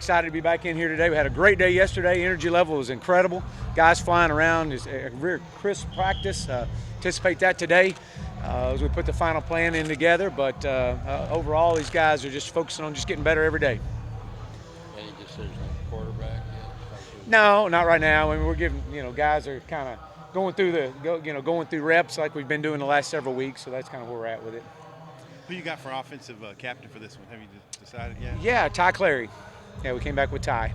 excited to be back in here today. We had a great day yesterday. Energy level was incredible. Guys flying around. It's a very crisp practice. Anticipate that today as we put the final plan in together. But overall, these guys are just focusing on just getting better every day. Any decision on quarterback yet? No, not right now. I mean, we're giving, guys are kind of going through going through reps like we've been doing the last several weeks. So that's kind of where we're at with it. Who you got for offensive captain for this one? Have you decided yet? Yeah, Ty Clary. Yeah, we came back with Ty.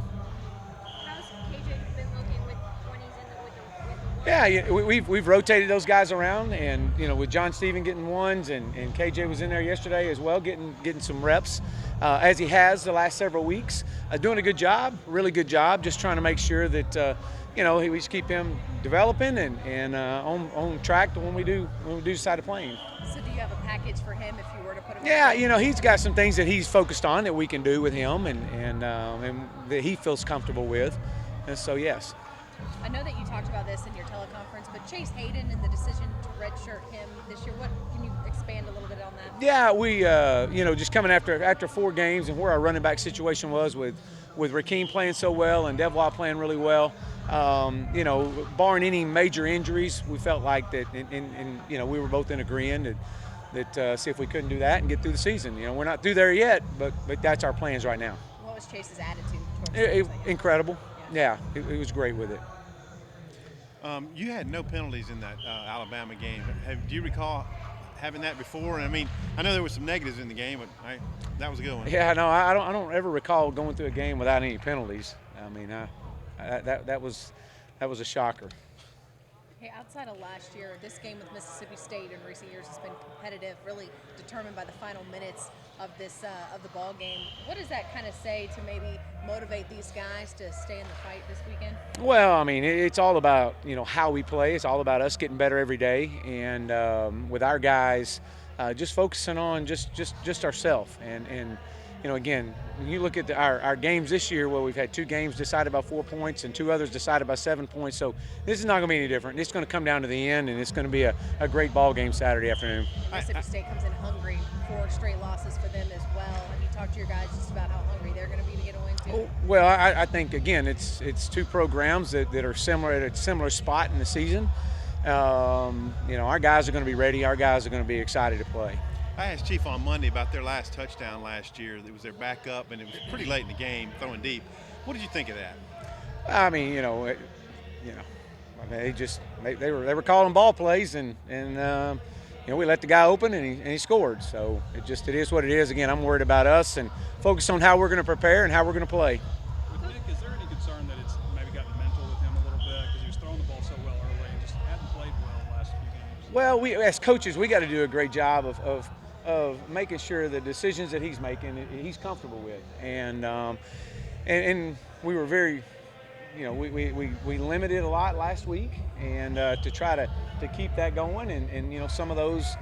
How's KJ been looking when he's in with the Yeah, we've rotated those guys around, and with John Steven getting ones, and KJ was in there yesterday as well, getting some reps, as he has the last several weeks, doing a good job, really good job, just trying to make sure that we just keep him developing and on track to when we do decide to play him. So do you have a package for him if you were to put him? Yeah, he's got some things that he's focused on that we can do with him, and that he feels comfortable with, and so yes. I know that you talked about this in your teleconference, but Chase Hayden and the decision to redshirt him this year, what can you expand a little bit on that? Yeah, we just coming after 4 games and where our running back situation was with Rakeem playing so well and Devois playing really well. Barring any major injuries, we felt like that, and we were both in agreement that see if we couldn't do that and get through the season. We're not through there yet, but that's our plans right now. What was Chase's attitude towards incredible. Yeah, he was great with it. You had no penalties in that Alabama game. Do you recall having that before? And I mean, I know there were some negatives in the game, but that was a good one. Yeah, no, I don't ever recall going through a game without any penalties. I mean, that was a shocker. Hey, outside of last year, this game with Mississippi State in recent years has been competitive, really determined by the final minutes of the ball game. What does that kind of say to maybe motivate these guys to stay in the fight this weekend? Well, I mean, it's all about how we play. It's all about us getting better every day, and with our guys, just focusing on just ourselves. And again, when you look at our games this year, where we've had 2 games decided by 4 points and 2 others decided by 7 points. So this is not going to be any different. It's going to come down to the end, and it's going to be a great ball game Saturday afternoon. Mississippi State comes in hungry, 4 straight losses for them as well. Have you talked to your guys just about how hungry they're going to be to get a win too? Well, I think again, it's 2 programs that are similar at a similar spot in the season. Our guys are going to be ready. Our guys are going to be excited to play. I asked Chief on Monday about their last touchdown last year. It was their backup, and it was pretty late in the game, throwing deep. What did you think of that? I mean, they were calling ball plays, and we let the guy open, and he scored. So it is what it is. Again, I'm worried about us and focus on how we're going to prepare and how we're going to play. With Nick, is there any concern that it's maybe gotten mental with him a little bit because he was throwing the ball so well early and just hadn't played well the last few games? Well, we as coaches, we got to do a great job of making sure the decisions that he's making, he's comfortable with, and we were very, we limited a lot last week, and to try to keep that going, and some of those,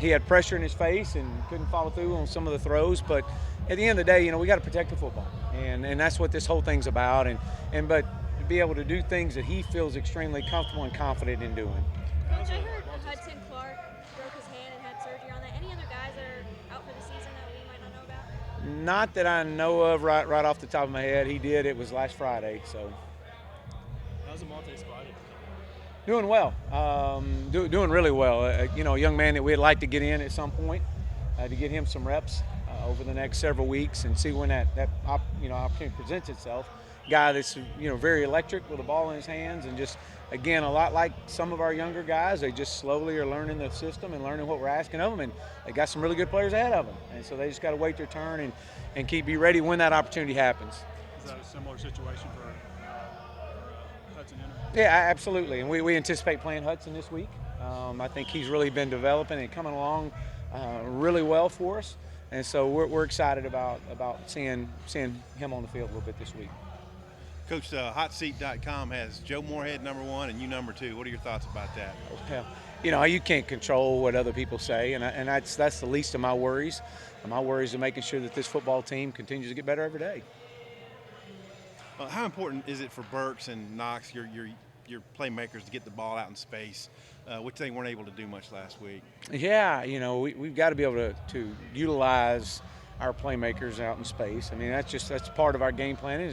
he had pressure in his face and couldn't follow through on some of the throws, but at the end of the day, we got to protect the football, and that's what this whole thing's about, but to be able to do things that he feels extremely comfortable and confident in doing. Coach, I heard Hudson Clark broke his hand and had surgery on that. Any other guys that are out for the season that we might not know about? Not that I know of right off the top of my head. He did. It was last Friday. So. How's Amonte Spotted? Doing well. Doing really well. A young man that we'd like to get in at some point to get him some reps over the next several weeks and see when that opportunity presents itself. Guy that's very electric with the ball in his hands, and just again a lot like some of our younger guys. They just slowly are learning the system and learning what we're asking of them, and they got some really good players ahead of them, and so they just got to wait their turn and be ready when that opportunity happens. Is that a similar situation for Hudson Henry? Yeah, absolutely, and we anticipate playing Hudson this week. I think he's really been developing and coming along really well for us, and so we're excited about seeing him on the field a little bit this week. Coach, hotseat.com has Joe Moorhead #1 and you #2. What are your thoughts about that? Well, you can't control what other people say, and that's the least of my worries. My worries are making sure that this football team continues to get better every day. How important is it for Burks and Knox, your playmakers, to get the ball out in space, which they weren't able to do much last week? Yeah, we've got to be able to utilize our playmakers out in space. I mean, that's part of our game planning. Is